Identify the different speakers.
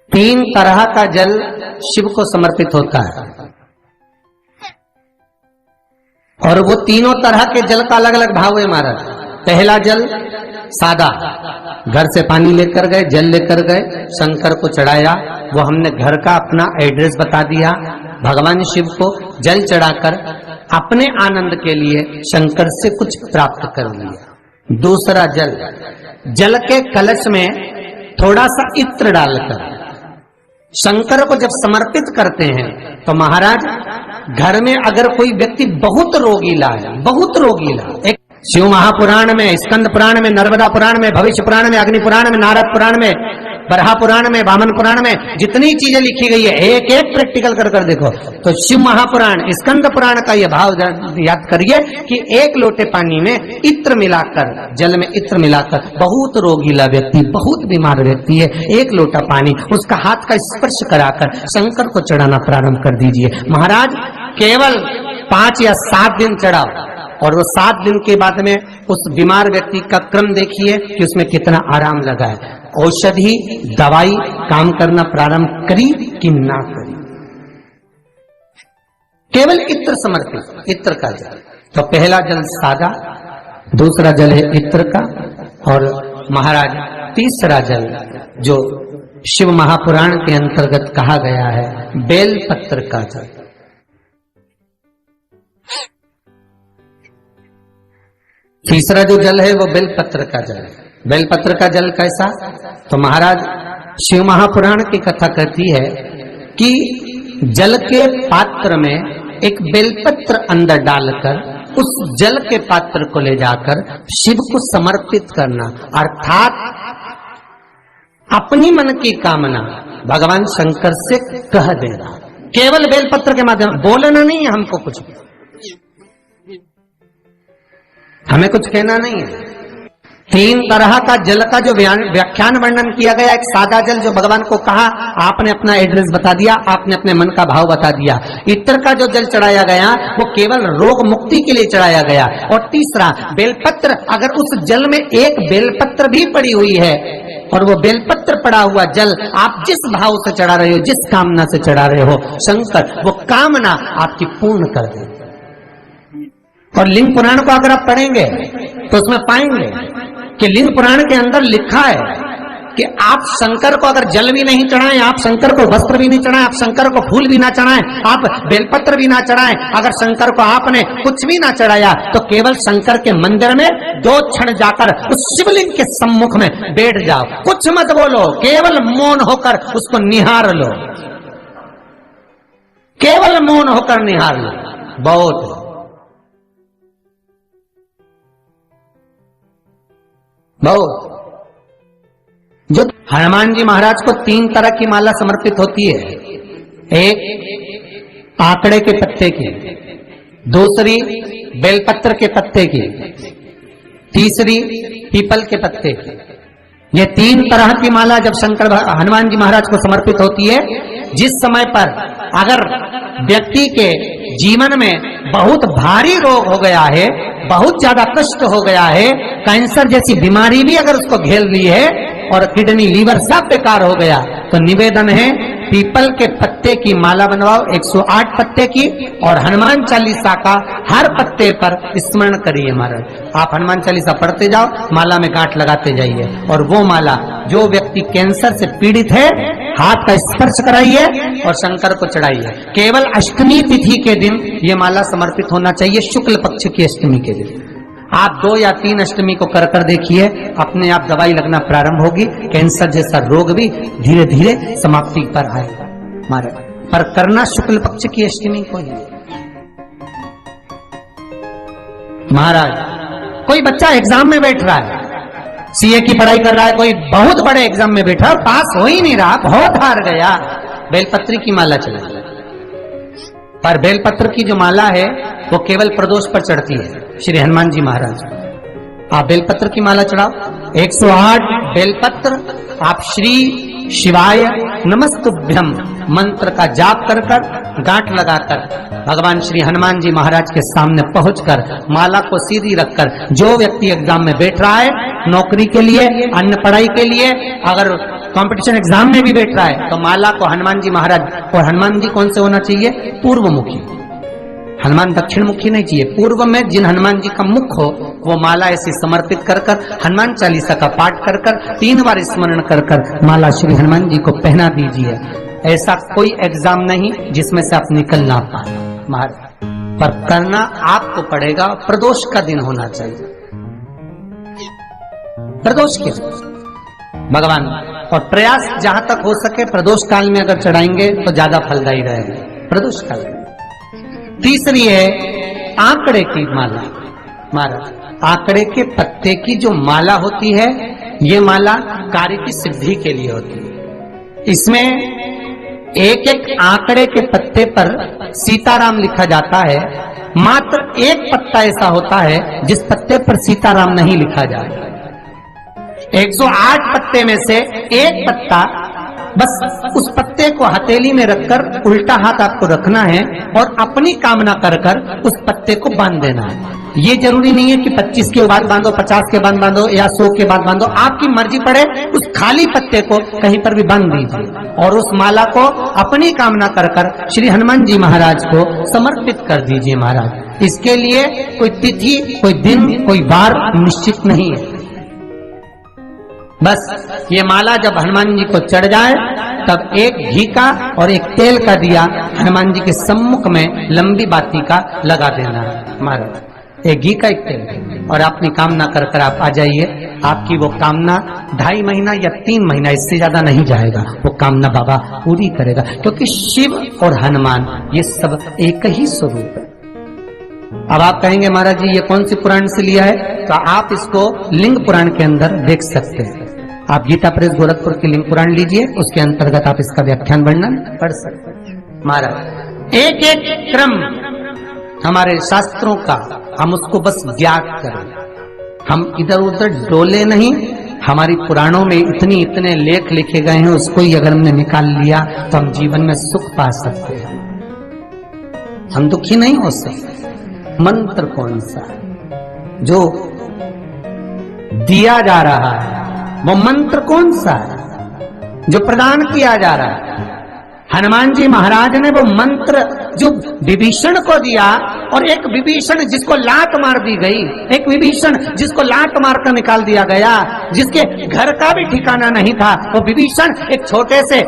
Speaker 1: तीन तरह का जल शिव को समर्पित होता है और वो तीनों तरह के जल का अलग अलग भाव है महाराज। पहला जल सादा, घर से पानी लेकर गए, जल लेकर गए, शंकर को चढ़ाया, वो हमने घर का अपना एड्रेस बता दिया, भगवान शिव को जल चढ़ाकर अपने आनंद के लिए शंकर से कुछ प्राप्त कर लिया। दूसरा जल, जल के कलश में थोड़ा सा इत्र डालकर शंकर को जब समर्पित करते हैं तो महाराज घर में अगर कोई व्यक्ति बहुत रोगीला है, बहुत रोगीला, एक शिव महापुराण में, स्कंद पुराण में, नर्मदा पुराण में, भविष्य पुराण में, अग्नि पुराण में, नारद पुराण में, बरहा पुराण में, वामन पुराण में जितनी चीजें लिखी गई है एक एक प्रैक्टिकल कर देखो तो शिव महापुराण, स्कंद पुराण का यह भाव याद करिए कि एक लोटे पानी में इत्र मिलाकर, जल में इत्र मिलाकर, बहुत रोगीला व्यक्ति, बहुत बीमार व्यक्ति है, एक लोटा पानी उसका हाथ का स्पर्श कराकर शंकर को चढ़ाना प्रारंभ कर दीजिए। महाराज केवल 5 या 7 दिन चढ़ाओ और वो 7 दिन के बाद में उस बीमार व्यक्ति का क्रम देखिए कि उसमें कितना आराम लगा है। औषधि दवाई काम करना प्रारंभ करी कि ना करी। केवल इत्र समर्पित, इत्र का जल। तो पहला जल सादा, दूसरा जल है इत्र का, और महाराज तीसरा जल जो शिव महापुराण के अंतर्गत कहा गया है बेल पत्र का जल। तीसरा जो जल है वो बेलपत्र का जल है। बेलपत्र का जल कैसा? तो महाराज शिव महापुराण की कथा कहती है कि जल के पात्र में एक बेलपत्र अंदर डालकर उस जल के पात्र को ले जाकर शिव को समर्पित करना, अर्थात अपनी मन की कामना भगवान शंकर से कह देना, केवल बेलपत्र के माध्यम, बोलना नहीं है हमको कुछ, हमें कुछ कहना नहीं है। 3 तरह का जल का जो व्याख्यान वर्णन किया गया, एक सादा जल जो भगवान को कहा, आपने अपना एड्रेस बता दिया, आपने अपने मन का भाव बता दिया। इत्र का जो जल चढ़ाया गया वो केवल रोग मुक्ति के लिए चढ़ाया गया। और तीसरा बेलपत्र, अगर उस जल में एक बेलपत्र भी पड़ी हुई है और वो बेलपत्र पड़ा हुआ जल आप जिस भाव से चढ़ा रहे हो, जिस कामना से चढ़ा रहे हो, शंकर वो कामना आपकी पूर्ण कर दे। और लिंग पुराण को अगर आप पढ़ेंगे तो उसमें पाएंगे कि लिंग पुराण के अंदर लिखा है कि आप शंकर को अगर जल भी नहीं चढ़ाएं, आप शंकर को वस्त्र भी नहीं चढ़ाएं, आप शंकर को फूल भी ना चढ़ाएं, आप बेलपत्र भी ना चढ़ाएं, अगर शंकर को आपने कुछ भी ना चढ़ाया तो केवल शंकर के मंदिर में 2 क्षण जाकर उस शिवलिंग के सम्मुख में बैठ जाओ, कुछ मत बोलो, केवल मौन होकर उसको निहार लो, केवल मौन होकर निहार लो, बहुत। जो हनुमान जी महाराज को 3 तरह की माला समर्पित होती है, एक आंकड़े के पत्ते की, दूसरी बेलपत्र के पत्ते की, तीसरी पीपल के पत्ते की। ये 3 तरह की माला जब शंकर हनुमान जी महाराज को समर्पित होती है, जिस समय पर अगर व्यक्ति के जीवन में बहुत भारी रोग हो गया है, बहुत ज्यादा कष्ट हो गया है, कैंसर जैसी बीमारी भी अगर उसको घेर ली है और किडनी लीवर सब बेकार हो गया, तो निवेदन है पीपल के पत्ते की माला बनवाओ, 108 पत्ते की, और हनुमान चालीसा का हर पत्ते पर स्मरण करिए महाराज। आप हनुमान चालीसा पढ़ते जाओ, माला में गांठ लगाते जाइए, और वो माला जो व्यक्ति कैंसर से पीड़ित है हाथ का स्पर्श कराइए और शंकर को चढ़ाइए। केवल अष्टमी तिथि के दिन ये माला समर्पित होना चाहिए, शुक्ल पक्ष की अष्टमी के दिन। आप 2 या 3 अष्टमी को कर देखिए, अपने आप दवाई लगना प्रारंभ होगी, कैंसर जैसा रोग भी धीरे धीरे समाप्ति पर आएगा महाराज। पर करना शुक्ल पक्ष की अष्टमी को ही। महाराज कोई बच्चा एग्जाम में बैठ रहा है, सीए की पढ़ाई कर रहा है, कोई बहुत बड़े एग्जाम में बैठा, पास हो ही नहीं रहा, बहुत हार गया, बेलपत्री की माला चढ़ाई। पर बेलपत्र की जो माला है वो केवल प्रदोष पर चढ़ती है श्री हनुमान जी महाराज। आप बेलपत्र की माला चढ़ाओ, 108 बेलपत्र आप श्री शिवाय नमस्तुभ्यम मंत्र का जाप कर गांठ लगाकर भगवान श्री हनुमान जी महाराज के सामने पहुंचकर माला को सीधी रखकर, जो व्यक्ति एग्जाम में बैठ रहा है, नौकरी के लिए, अन्य पढ़ाई के लिए, अगर कंपटीशन एग्जाम में भी बैठ रहा है तो माला को हनुमान जी महाराज, और हनुमान जी कौन से होना चाहिए? पूर्वमुखी। हनुमान दक्षिण मुखी नहीं चाहिए। पूर्व में जिन हनुमान जी का मुख हो वो माला ऐसी समर्पित कर कर, हनुमान चालीसा का पाठ कर कर, 3 बार स्मरण कर कर माला श्री हनुमान जी को पहना दीजिए। ऐसा कोई एग्जाम नहीं जिसमें से आप निकल ना पाए महाराज, पर करना आपको पड़ेगा। प्रदोष का दिन होना चाहिए, प्रदोष के भगवान, और प्रयास जहां तक हो सके प्रदोष काल में अगर चढ़ाएंगे तो ज्यादा फलदायी रहेगा प्रदोष काल में। तीसरी है आंकड़े की माला। महाराज आंकड़े के पत्ते की जो माला होती है ये माला कार्य की सिद्धि के लिए होती है। इसमें एक एक आंकड़े के पत्ते पर सीताराम लिखा जाता है। मात्र एक पत्ता ऐसा होता है जिस पत्ते पर सीताराम नहीं लिखा जाता। 108 पत्ते में से एक पत्ता, बस उस पत्ते को हथेली में रखकर उल्टा हाथ आपको रखना है और अपनी कामना कर कर उस पत्ते को बांध देना है। ये जरूरी नहीं है कि 25 के बाद बांधो, 50 के बाद बांधो या 100 के बाद बांधो, आपकी मर्जी पड़े। उस खाली पत्ते को कहीं पर भी बांध दीजिए और उस माला को अपनी कामना कर कर श्री हनुमान जी महाराज को समर्पित कर दीजिए महाराज। इसके लिए कोई तिथि, कोई दिन, कोई वार निश्चित नहीं है। बस ये माला जब हनुमान जी को चढ़ जाए तब एक घी का और एक तेल का दिया हनुमान जी के सम्मुख में लंबी बाती का लगा देना महाराज। एक घी का, एक तेल, और अपनी कामना कर कर आप आ जाइए। आपकी वो कामना 2.5 महीना या 3 महीना, इससे ज्यादा नहीं जाएगा, वो कामना बाबा पूरी करेगा। क्योंकि शिव और हनुमान ये सब एक ही स्वरूप है। अब आप कहेंगे महाराज जी ये कौन सी पुराण से लिया है? तो आप इसको लिंग पुराण के अंदर देख सकते हैं। आप गीता प्रेस गोरखपुर की लिंग पुराण लीजिए, उसके अंतर्गत आप इसका व्याख्यान वर्णन पढ़ सकते हैं महाराज। एक एक क्रम हमारे शास्त्रों का हम उसको बस ज्ञात करें, हम इधर उधर डोले नहीं। हमारी पुराणों में इतने लेख लिखे गए हैं, उसको ही अगर हमने निकाल लिया तो हम जीवन में सुख पा सकते हैं, हम दुखी नहीं हो सकते। मंत्र कौन सा जो दिया जा रहा है, वो मंत्र कौन सा है जो प्रदान किया जा रहा है? हनुमान जी महाराज ने वो मंत्र जो विभीषण को दिया, और एक विभीषण जिसको लात मार दी गई, एक विभीषण जिसको लात मारकर निकाल दिया गया, जिसके घर का भी ठिकाना नहीं था, वो विभीषण एक छोटे से